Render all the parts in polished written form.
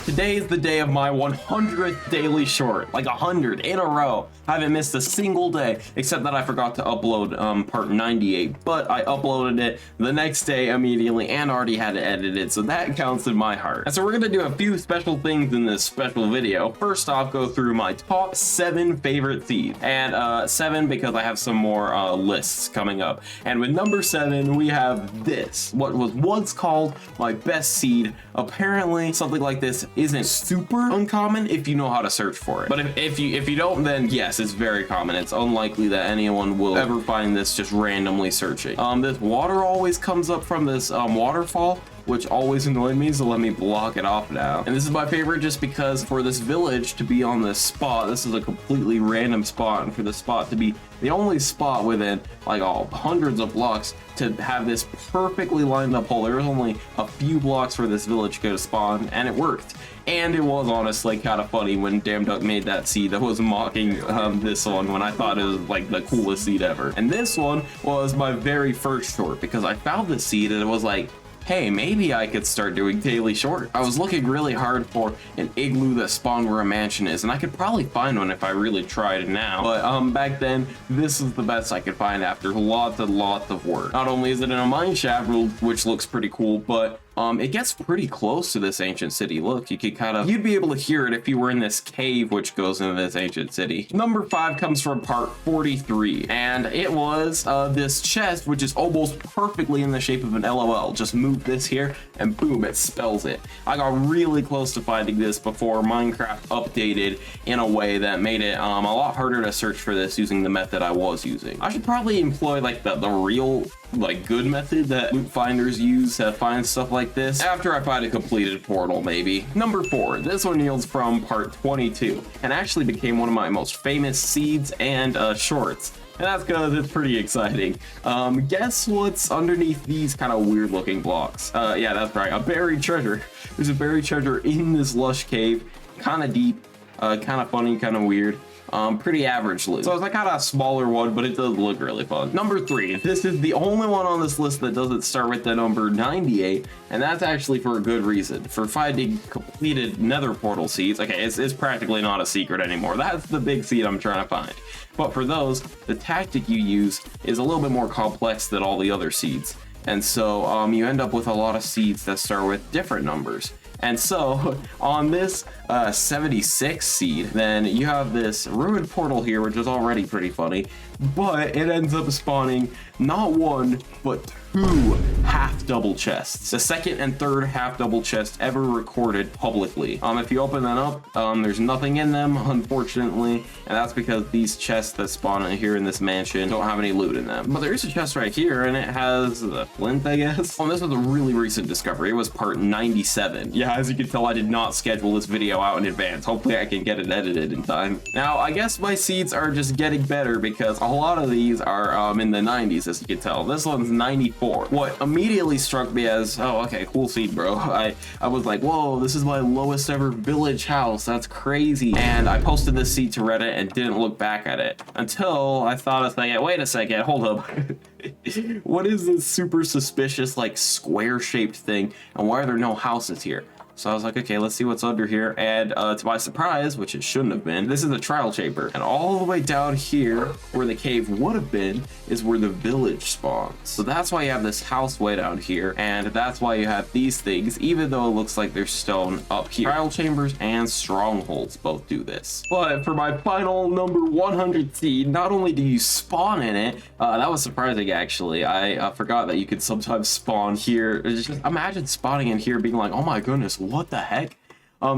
Today is the day of my 100th daily short, like 100 in a row. I haven't missed a single day, except that I forgot to upload part 98, but I uploaded it the next day immediately and already had it edited, so that counts in my heart. And so we're gonna do a few special things in this special video. First off, go through my top 7 favorite seeds, and 7 because I have some more lists coming up. And with number 7, we have this, what was once called my best seed. Apparently, something like this isn't super uncommon if you know how to search for it. But if you don't, then yes, it's very common. It's unlikely that anyone will ever find this just randomly searching. This water always comes up from this waterfall, which always annoyed me, so let me block it off now. And this is my favorite just because for this village to be on this spot, this is a completely random spot, and for the spot to be the only spot within like hundreds of blocks to have this perfectly lined up hole. There was only a few blocks for this village to go to spawn, and it worked. And it was honestly kind of funny when Damn Duck made that seed that was mocking this one when I thought it was like the coolest seed ever. And this one was my very first short because I found this seed and it was like, hey, maybe I could start doing daily short. I was looking really hard for an igloo that spawned where a mansion is, and I could probably find one if I really tried now. But back then, this is the best I could find after lots and lots of work. Not only is it in a mine shaft, which looks pretty cool, but it gets pretty close to this ancient city. Look, you'd be able to hear it if you were in this cave which goes into this ancient city. Number 5 comes from part 43, and it was this chest which is almost perfectly in the shape of an LOL. Just move this here and boom, it spells it. I got really close to finding this before Minecraft updated in a way that made it a lot harder to search for this using the method I was using. I should probably employ like the real good method that loot finders use to find stuff like this after I find a completed portal, maybe. Number 4, this one yields from part 22 and actually became one of my most famous seeds and shorts. And that's because it's pretty exciting. Guess what's underneath these kind of weird looking blocks? Yeah, that's right, a buried treasure. There's a buried treasure in this lush cave, kind of deep, kind of funny, kind of weird. Pretty average loot. So it's like kind of a smaller one, but it does look really fun. Number 3, this is the only one on this list that doesn't start with the number 98, and that's actually for a good reason. For finding completed nether portal seeds, okay, it's practically not a secret anymore. That's the big seed I'm trying to find. But for those, the tactic you use is a little bit more complex than all the other seeds. And so you end up with a lot of seeds that start with different numbers. And so on this 76 seed, then you have this ruined portal here, which is already pretty funny, but it ends up spawning not 1, but 2 half double chests. The second and third half double chests ever recorded publicly. If you open that up, there's nothing in them, unfortunately, and that's because these chests that spawn in here in this mansion don't have any loot in them. But there is a chest right here, and it has the flint, I guess. This was a really recent discovery. It was part 97. Yeah, as you can tell, I did not schedule this video out in advance. Hopefully I can get it edited in time. Now, I guess my seeds are just getting better because a lot of these are in the 90s, as you can tell. This one's 94. What immediately struck me as, oh, okay, cool seed, bro. I was like, whoa, this is my lowest ever village house. That's crazy. And I posted this seed to Reddit and didn't look back at it until I thought a second, wait a second, hold up. What is this super suspicious, like, square-shaped thing? And why are there no houses here? So I was like, okay, let's see what's under here. And to my surprise, which it shouldn't have been, this is a trial chamber. And all the way down here, where the cave would have been, is where the village spawns. So that's why you have this house way down here. And that's why you have these things, even though it looks like there's stone up here. Trial chambers and strongholds both do this. But for my final number 100 seed, not only do you spawn in it, that was surprising actually. I forgot that you could sometimes spawn here. Just imagine spawning in here being like, oh my goodness, what the heck?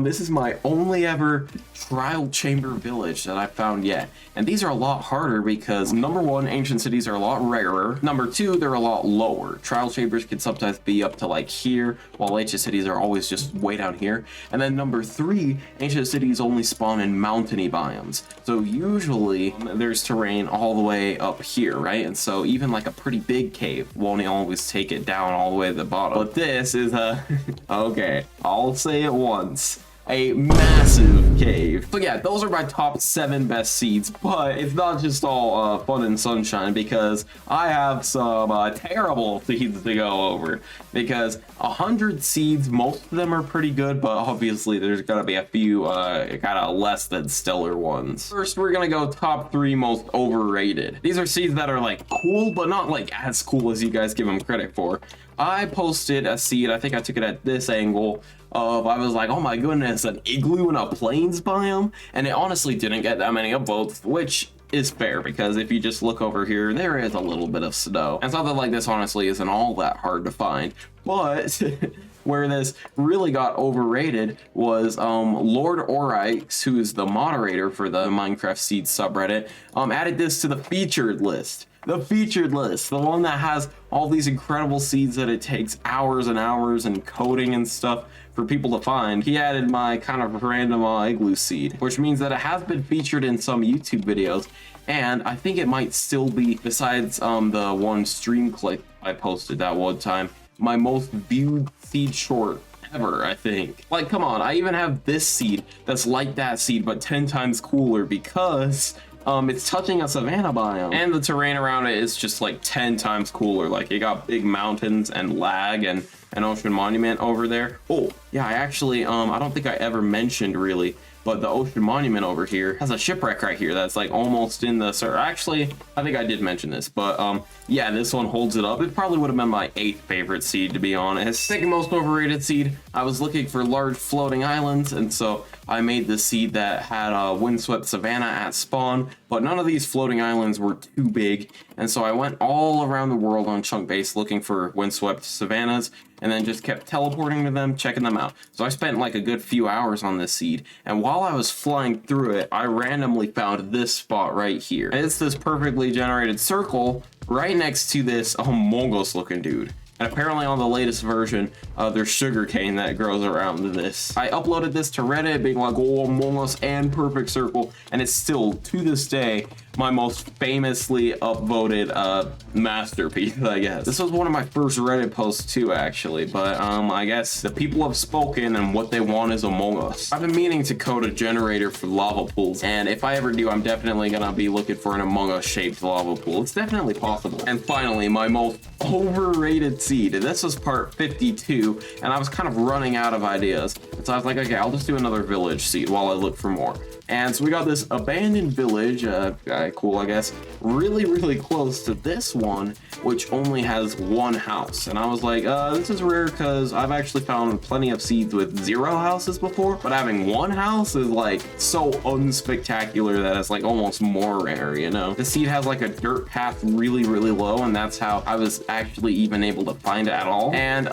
This is my only ever trial chamber village that I've found yet. And these are a lot harder because number 1, ancient cities are a lot rarer. Number 2, they're a lot lower. Trial chambers can sometimes be up to like here, while ancient cities are always just way down here. And then number 3, ancient cities only spawn in mountainy biomes. So usually there's terrain all the way up here, right? And so even like a pretty big cave won't always take it down all the way to the bottom. But this is a, okay, I'll say it once. a massive cave. So yeah, those are my top 7 best seeds, but it's not just all fun and sunshine, because I have some terrible seeds to go over. Because 100 seeds, most of them are pretty good, but obviously there's gotta be a few kind of less than stellar ones. First, we're gonna go top 3 most overrated. These are seeds that are like cool, but not like as cool as you guys give them credit for. I posted a seed, I think I took it at this angle, of I was like, oh my goodness, an igloo in a plains biome, and it honestly didn't get that many upvotes, which is fair, because if you just look over here, there is a little bit of snow, and something like this honestly isn't all that hard to find. But where this really got overrated was Lord Oryx, who is the moderator for the Minecraft Seeds subreddit, added this to the featured list. The featured list, the one that has all these incredible seeds that it takes hours and hours and coding and stuff for people to find. He added my kind of random igloo seed, which means that it has been featured in some YouTube videos, and I think it might still be, besides the one stream clip I posted that one time, my most viewed seed short ever, I think. Like, come on, I even have this seed that's like that seed but 10 times cooler, because it's touching a savanna biome, and the terrain around it is just like 10 times cooler. Like, it got big mountains and lag and an ocean monument over there. Oh yeah, I actually I don't think I ever mentioned really, but the ocean monument over here has a shipwreck right here that's like almost in the actually I think I did mention this, but yeah, this one holds it up. It probably would have been my 8th favorite seed, to be honest. Second most overrated seed, I was looking for large floating islands, and so I made this seed that had a windswept savanna at spawn, but none of these floating islands were too big, and so I went all around the world on chunk base looking for windswept savannas, and then just kept teleporting to them, checking them out. So I spent like a good few hours on this seed, and while I was flying through it, I randomly found this spot right here. And it's this perfectly generated circle right next to this Among Us looking dude. And apparently on the latest version, there's sugarcane that grows around this. I uploaded this to Reddit being like, oh, Among Us and Perfect Circle, and it's still, to this day, my most famously upvoted masterpiece, I guess. This was one of my first Reddit posts too, actually, but I guess the people have spoken, and what they want is Among Us. I've been meaning to code a generator for lava pools, and if I ever do, I'm definitely gonna be looking for an Among Us shaped lava pool. It's definitely possible. And finally, my most overrated seed. This was part 52, and I was kind of running out of ideas. And so I was like, okay, I'll just do another village seed while I look for more. And so we got this abandoned village, cool, I guess, really close to this one, which only has one house. And I was like, this is rare, because I've actually found plenty of seeds with 0 houses before, but having one house is like so unspectacular that it's like almost more rare, you know? The seed has like a dirt path really low, and that's how I was actually even able to find it at all. And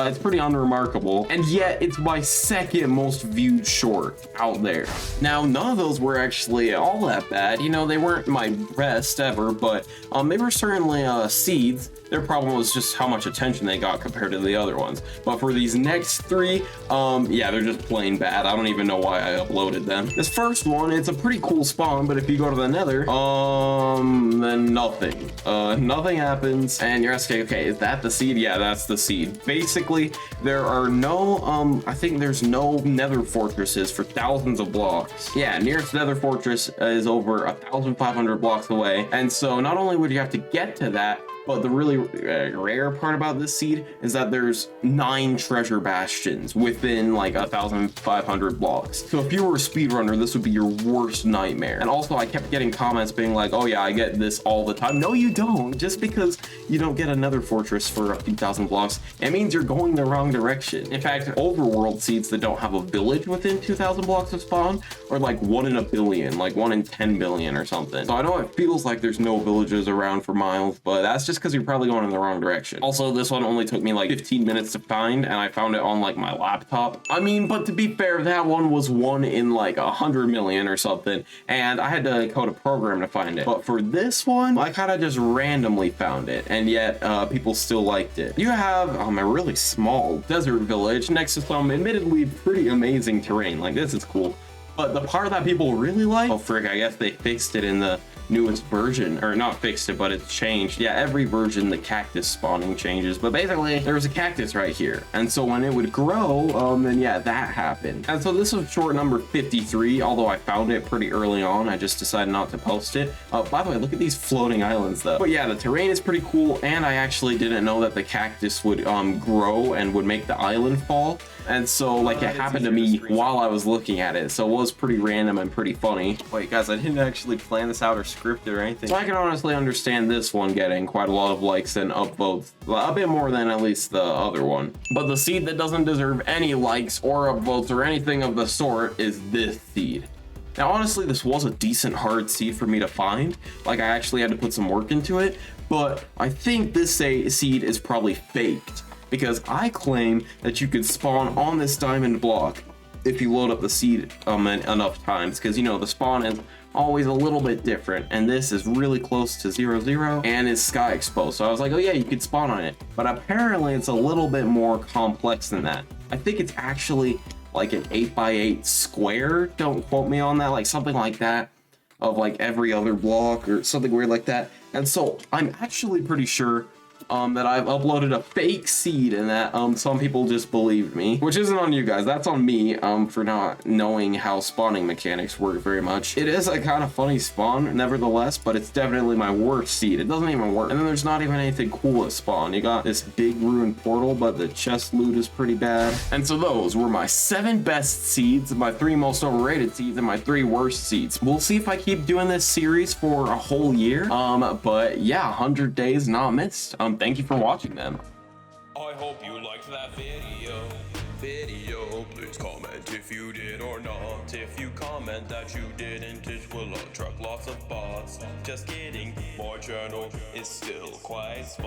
it's pretty unremarkable, and yet it's my 2nd most viewed short out there. Now, none of those were actually all that bad, you know, they weren't my best ever, but they were certainly seeds. Their problem was just how much attention they got compared to the other ones. But for these next 3, yeah, they're just plain bad. I don't even know why I uploaded them. This first one, it's a pretty cool spawn, but if you go to the nether, then nothing. Nothing happens, and you're asking, okay, is that the seed? Yeah, that's the seed. Basically, there are no, I think there's no nether fortresses for thousands of blocks. Yeah, nearest nether fortress is over 1,500 blocks away, and so not only would you have to get to that, but the really rare part about this seed is that there's 9 treasure bastions within like 1,500 blocks. So if you were a speedrunner, this would be your worst nightmare. And also I kept getting comments being like, oh yeah, I get this all the time. No, you don't. Just because you don't get another fortress for a few thousand blocks, it means you're going the wrong direction. In fact, overworld seeds that don't have a village within 2,000 blocks of spawn are like 1 in a billion, like 1 in 10 billion or something. So I know it feels like there's no villages around for miles, but that's just because you're probably going in the wrong direction. Also, this one only took me like 15 minutes to find, and I found it on like my laptop. I mean, but to be fair, that one was 1 in like 100 million or something, and I had to code a program to find it. But for this one, I kind of just randomly found it, and yet people still liked it. You have a really small desert village next to some admittedly pretty amazing terrain. Like, this is cool. But the part that people really like, oh frick, I guess they fixed it in the newest version, or not fixed it, but it's changed. Yeah, every version the cactus spawning changes, but basically there was a cactus right here, and so when it would grow, then yeah, that happened. And so this was short number 53, although I found it pretty early on. I just decided not to post it. By the way, look at these floating islands though. But yeah, the terrain is pretty cool, and I actually didn't know that the cactus would grow and would make the island fall. And so like it happened to me while I was looking at it, so it was pretty random and pretty funny. Wait guys, I didn't actually plan this out or script it or anything, so I can honestly understand this one getting quite a lot of likes and upvotes, a bit more than at least the other one. But the seed that doesn't deserve any likes or upvotes or anything of the sort is this seed. Now honestly, this was a decent hard seed for me to find. Like I actually had to put some work into it, but I think this seed is probably faked, because I claim that you could spawn on this diamond block if you load up the seed enough times, because you know the spawn is always a little bit different, and this is really close to 0-0 and is sky exposed. So I was like, oh yeah, you could spawn on it, but apparently it's a little bit more complex than that. I think it's actually like an 8x8 square, don't quote me on that, like something like that, of like every other block or something weird like that. And so I'm actually pretty sure that I've uploaded a fake seed and that some people just believed me, which isn't on you guys, that's on me for not knowing how spawning mechanics work very much. It is a kind of funny spawn nevertheless, but it's definitely my worst seed. It doesn't even work, and then there's not even anything cool at spawn. You got this big ruined portal, but the chest loot is pretty bad. And so those were my 7 best seeds, my 3 most overrated seeds, and my 3 worst seeds. We'll see if I keep doing this series for a whole year, but yeah, 100 days not missed. Thank you for watching them. I hope you liked that video. Please comment if you did or not. If you comment that you didn't, it will attract lots of bots. Just kidding, my channel is still quite small.